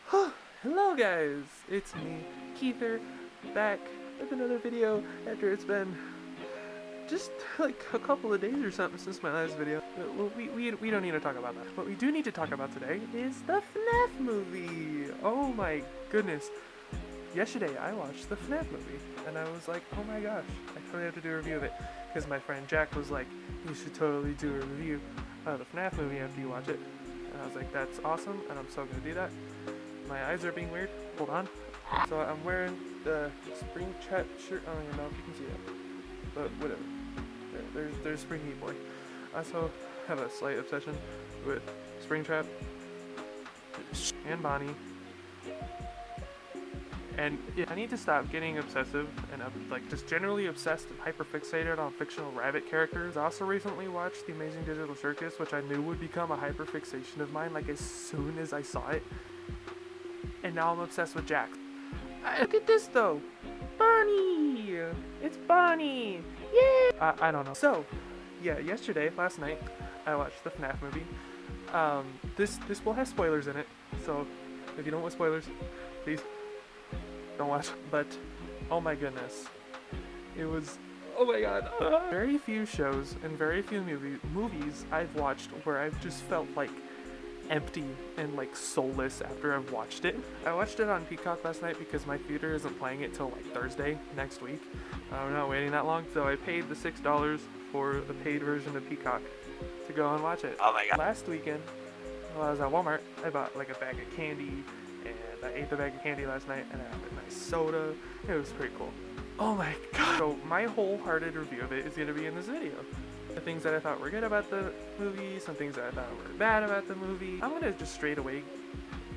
Hello guys, it's me, Keither, back with another video after it's been just like a couple of days or something since my last video. Well, we don't need to talk about that. What we do need to talk about today is the FNAF movie. Oh my goodness. Yesterday I watched the FNAF movie and I was like, oh my gosh, I totally have to do a review of it. Because my friend Jack was like, you should totally do a review of the FNAF movie after you watch it. And I was like, that's awesome, and I'm so gonna do that. My eyes are being weird. Hold on. So I'm wearing the Spring Chat shirt. I don't even know if you can see that, but whatever. There's Spring Heat Boy. I also have a slight obsession with Springtrap and Bonnie. And yeah, I need to stop getting obsessive and like just generally obsessed and hyperfixated on fictional rabbit characters. I also recently watched The Amazing Digital Circus, which I knew would become a hyperfixation of mine like as soon as I saw it. And now I'm obsessed with Jack. Look at this though! Bonnie! It's Bonnie! Yeah! I don't know. So, yeah, last night, I watched the FNAF movie. This will have spoilers in it, so if you don't want spoilers, please don't watch. But, oh my goodness. It was, oh my god. Very few shows and very few movies I've watched where I've just felt like empty and like soulless after I've watched it. I watched it on Peacock last night because my theater isn't playing it till like Thursday next week. We're not waiting that long, so I paid the $6 for the paid version of Peacock to go and watch it. Oh my god. Last weekend, while I was at Walmart, I bought like a bag of candy, and I ate the bag of candy last night, and I had a nice soda. It was pretty cool. Oh my god. So my wholehearted review of it is going to be in this video. The things that I thought were good about the movie, some things that I thought were bad about the movie. I'm gonna just straight away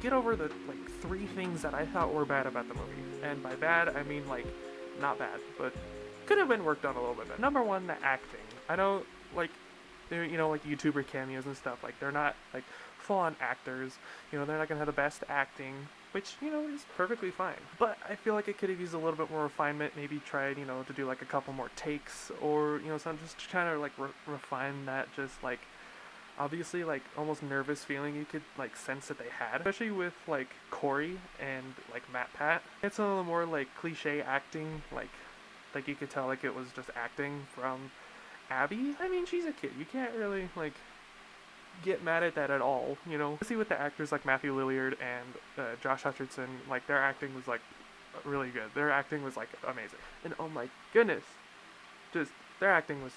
get over the like 3 things that I thought were bad about the movie. And by bad, I mean like not bad, but could have been worked on a little bit better. Number 1, the acting. I know like they're, you know, like YouTuber cameos and stuff, like they're not like full-on actors, you know, they're not gonna have the best acting, which, you know, is perfectly fine. But I feel like it could have used a little bit more refinement, maybe tried, you know, to do like a couple more takes, or, you know, some just kind of like refine that just like obviously like almost nervous feeling you could like sense that they had, especially with like Corey and like Matt Pat. It's a little more like cliche acting, like you could tell like it was just acting from Abby. I mean, she's a kid, you can't really like get mad at that at all, you know. See with the actors like Matthew Lillard and Josh Hutcherson, like their acting was like really good. Their acting was like amazing, and oh my goodness, just their acting was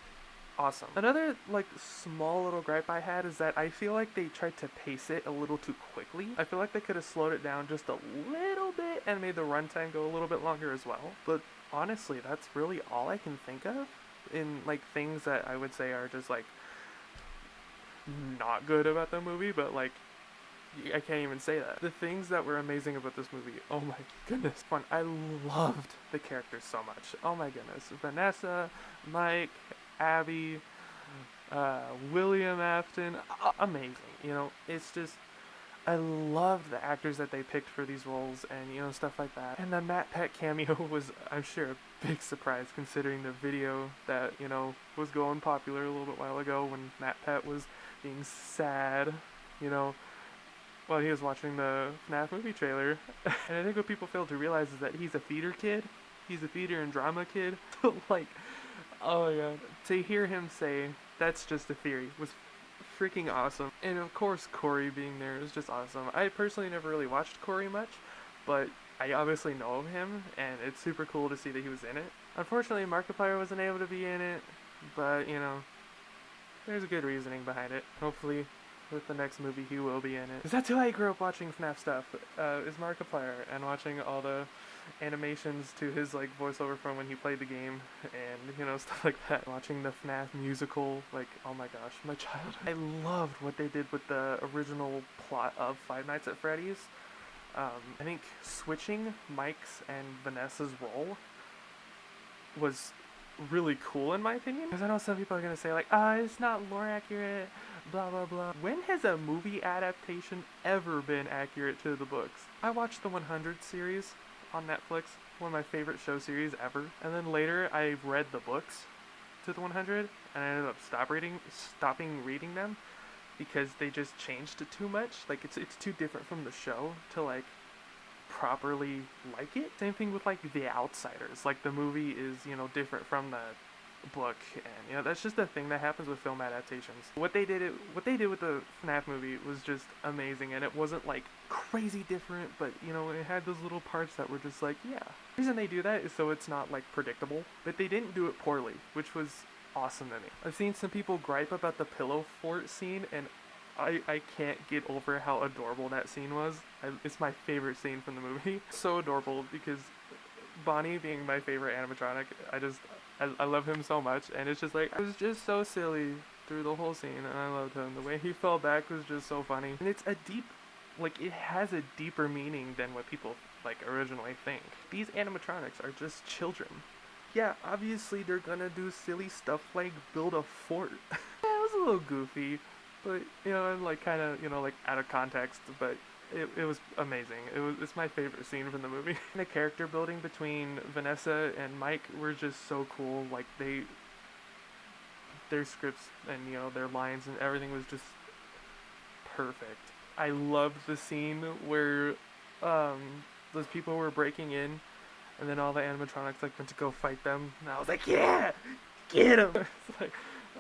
awesome. Another like small little gripe I had is that I feel like they tried to pace it a little too quickly. I feel like they could have slowed it down just a little bit and made the runtime go a little bit longer as well. But honestly, that's really all I can think of in like things that I would say are just like not good about the movie, but like I can't even say that. The things that were amazing about this movie, oh my goodness, fun. I loved the characters so much. Oh my goodness, Vanessa, Mike, Abby, William Afton, amazing. You know, it's just I loved the actors that they picked for these roles, and you know, stuff like that. And the Matt Pat cameo was, I'm sure, a big surprise considering the video that, you know, was going popular a little bit while ago when Matt Pat was being sad, you know, while he was watching the FNAF movie trailer. And I think what people fail to realize is that he's a theater kid. He's a theater and drama kid. Like, oh my god. To hear him say, that's just a theory, was freaking awesome. And of course Corey being there is just awesome. I personally never really watched Corey much, but I obviously know of him, and it's super cool to see that he was in it. Unfortunately, Markiplier wasn't able to be in it, but you know, there's a good reasoning behind it. Hopefully with the next movie he will be in it. 'Cause that's who I grew up watching FNAF stuff, is Markiplier, and watching all the animations to his like voiceover from when he played the game, and you know, stuff like that. Watching the FNAF musical, like, oh my gosh, my childhood. I loved what they did with the original plot of Five Nights at Freddy's. I think switching Mike's and Vanessa's role was really cool in my opinion, because I know some people are gonna say like, it's not lore accurate, blah blah blah. When has a movie adaptation ever been accurate to the books? I watched the 100 series on Netflix, one of my favorite show series ever, and then later I read the books to the 100, and I ended up stopping reading them because they just changed it too much. Like it's too different from the show to like properly like it. Same thing with like The Outsiders. Like the movie is, you know, different from the book, and you know that's just a thing that happens with film adaptations. What they did with the FNAF movie was just amazing, and it wasn't like crazy different, but you know it had those little parts that were just like, yeah. The reason they do that is so it's not like predictable, but they didn't do it poorly, which was awesome to me. I've seen some people gripe about the pillow fort scene, and I can't get over how adorable that scene was. It's my favorite scene from the movie. So adorable because Bonnie being my favorite animatronic, I love him so much, and it's just like, I was just so silly through the whole scene, and I loved him. The way he fell back was just so funny. And it's a deep, like, it has a deeper meaning than what people, like, originally think. These animatronics are just children. Yeah, obviously they're gonna do silly stuff like build a fort. Yeah, it was a little goofy, but, you know, and like, kind of, you know, like, out of context, but it was amazing. It's my favorite scene from the movie. The character building between Vanessa and Mike were just so cool. Like their scripts and you know their lines and everything was just perfect. I loved the scene where those people were breaking in, and then all the animatronics like went to go fight them, and I was like, yeah, get him. It's like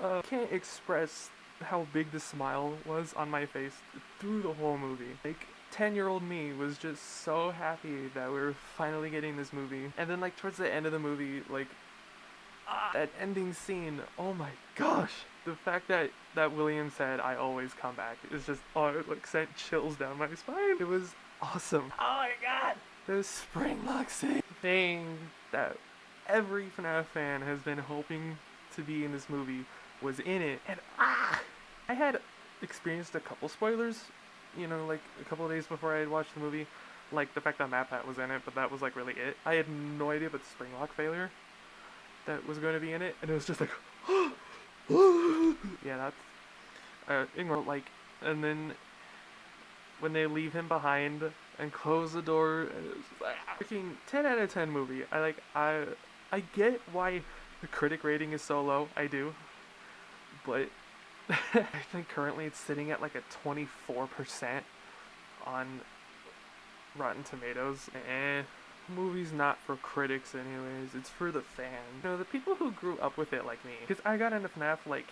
I can't express how big the smile was on my face through the whole movie. Like 10-year-old me was just so happy that we were finally getting this movie. And then like towards the end of the movie, like that ending scene, oh my gosh, the fact that William said I always come back is just, oh, it like sent chills down my spine. It was awesome. Oh my god, the Springlock scene thing that every FNAF fan has been hoping to be in this movie was in it, and I had experienced a couple spoilers, you know, like a couple of days before I had watched the movie, like the fact that MatPat was in it, but that was like really it. I had no idea about the Springlock failure that was going to be in it, and it was just like, yeah, that's ignore, like, and then when they leave him behind and close the door, and it was just like, freaking 10 out of 10 movie. I get why the critic rating is so low, I do, but I think currently it's sitting at like a 24% on Rotten Tomatoes. Movie's not for critics anyways, it's for the fans. You know, the people who grew up with it like me. Because I got into FNAF like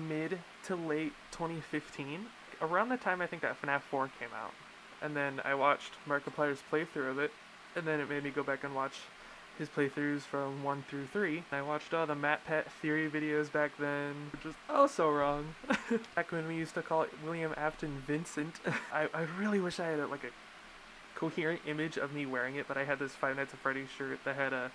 mid to late 2015. Around the time I think that FNAF 4 came out. And then I watched Markiplier's playthrough of it, and then it made me go back and watch his playthroughs from 1 through 3. I watched all the MatPat theory videos back then, which was oh so wrong. Back when we used to call it William Afton Vincent. I really wish I had like a coherent image of me wearing it, but I had this Five Nights at Freddy's shirt that had it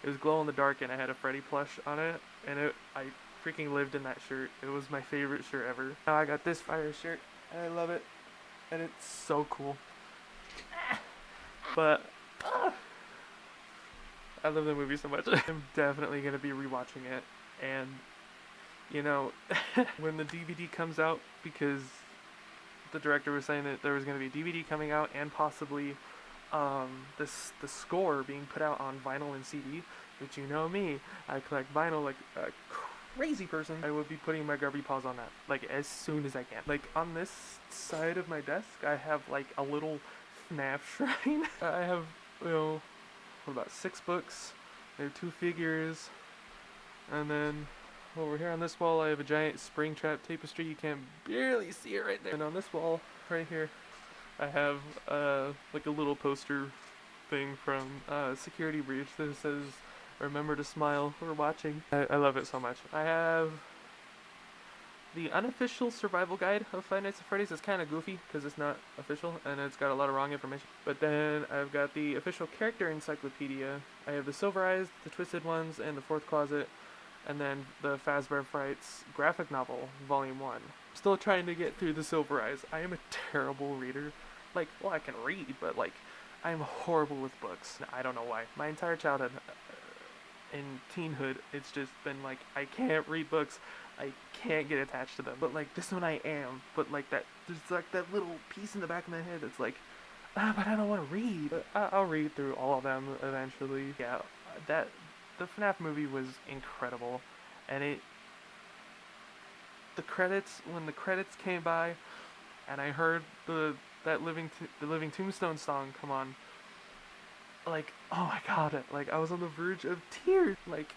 was glow in the dark, and I had a Freddy plush on it, and I freaking lived in that shirt. It was my favorite shirt ever. Now I got this fire shirt, and I love it, and it's so cool. But I love the movie so much. I'm definitely gonna be rewatching it, and you know, when the DVD comes out, because the director was saying that there was gonna be a DVD coming out and possibly the score being put out on vinyl and CD, which you know me, I collect vinyl like a crazy person. I will be putting my grubby paws on that like as soon as I can. Like on this side of my desk, I have like a little FNAF shrine. I have, you know, about 6 books, there are 2 figures, and then over here on this wall I have a giant Springtrap tapestry. You can barely see it right there. And on this wall right here I have like a little poster thing from Security Breach that says remember to smile, we're watching. I love it so much. I have the unofficial survival guide of Five Nights at Freddy's. Is kind of goofy because it's not official and it's got a lot of wrong information. But then I've got the official character encyclopedia. I have the Silver Eyes, the Twisted Ones, and the Fourth Closet, and then the Fazbear Frights graphic novel, Volume 1. Still trying to get through the Silver Eyes. I am a terrible reader. Like, well, I can read, but like, I'm horrible with books. I don't know why. My entire childhood and teenhood, it's just been like, I can't read books. I can't get attached to them. But like this one I am. But like that, there's like that little piece in the back of my head that's like, but I don't want to read. But I'll read through all of them eventually. Yeah, the FNAF movie was incredible, and when the credits came by, and I heard the that the Living Tombstone song come on, like, oh my god, like I was on the verge of tears. Like,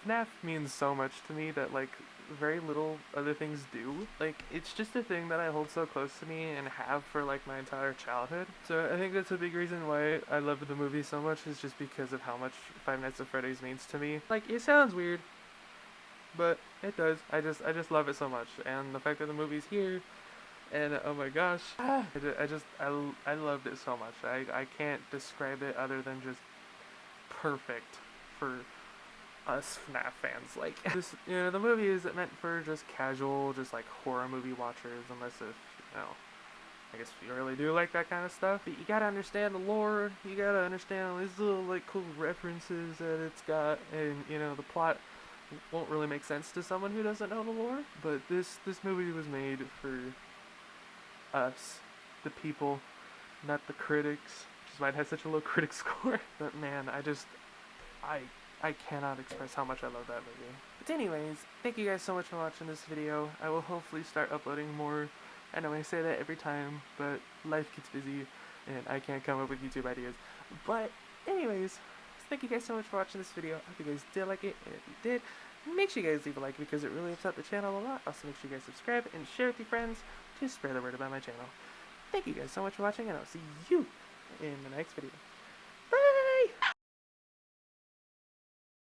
FNAF means so much to me that like very little other things do. Like, it's just a thing that I hold so close to me and have for like my entire childhood. So I think that's a big reason why I love the movie so much, is just because of how much Five Nights at Freddy's means to me. Like, it sounds weird, but it does. I just love it so much, and the fact that the movie's here, and oh my gosh, I loved it so much. I can't describe it other than just perfect for us FNAF fans. Like, this, the movie isn't meant for just casual, just like horror movie watchers, unless if, I guess you really do like that kind of stuff. But you gotta understand the lore, you gotta understand all these little like cool references that it's got, and the plot won't really make sense to someone who doesn't know the lore. But this movie was made for us, the people, not the critics, which is why it has such a low critic score. But man, I cannot express how much I love that movie. But anyways, thank you guys so much for watching this video. I will hopefully start uploading more. I know I say that every time, but life gets busy and I can't come up with YouTube ideas. But anyways, thank you guys so much for watching this video. I hope you guys did like it, and if you did, make sure you guys leave a like because it really helps out the channel a lot. Also, make sure you guys subscribe and share with your friends to spread the word about my channel. Thank you guys so much for watching, and I'll see you in the next video.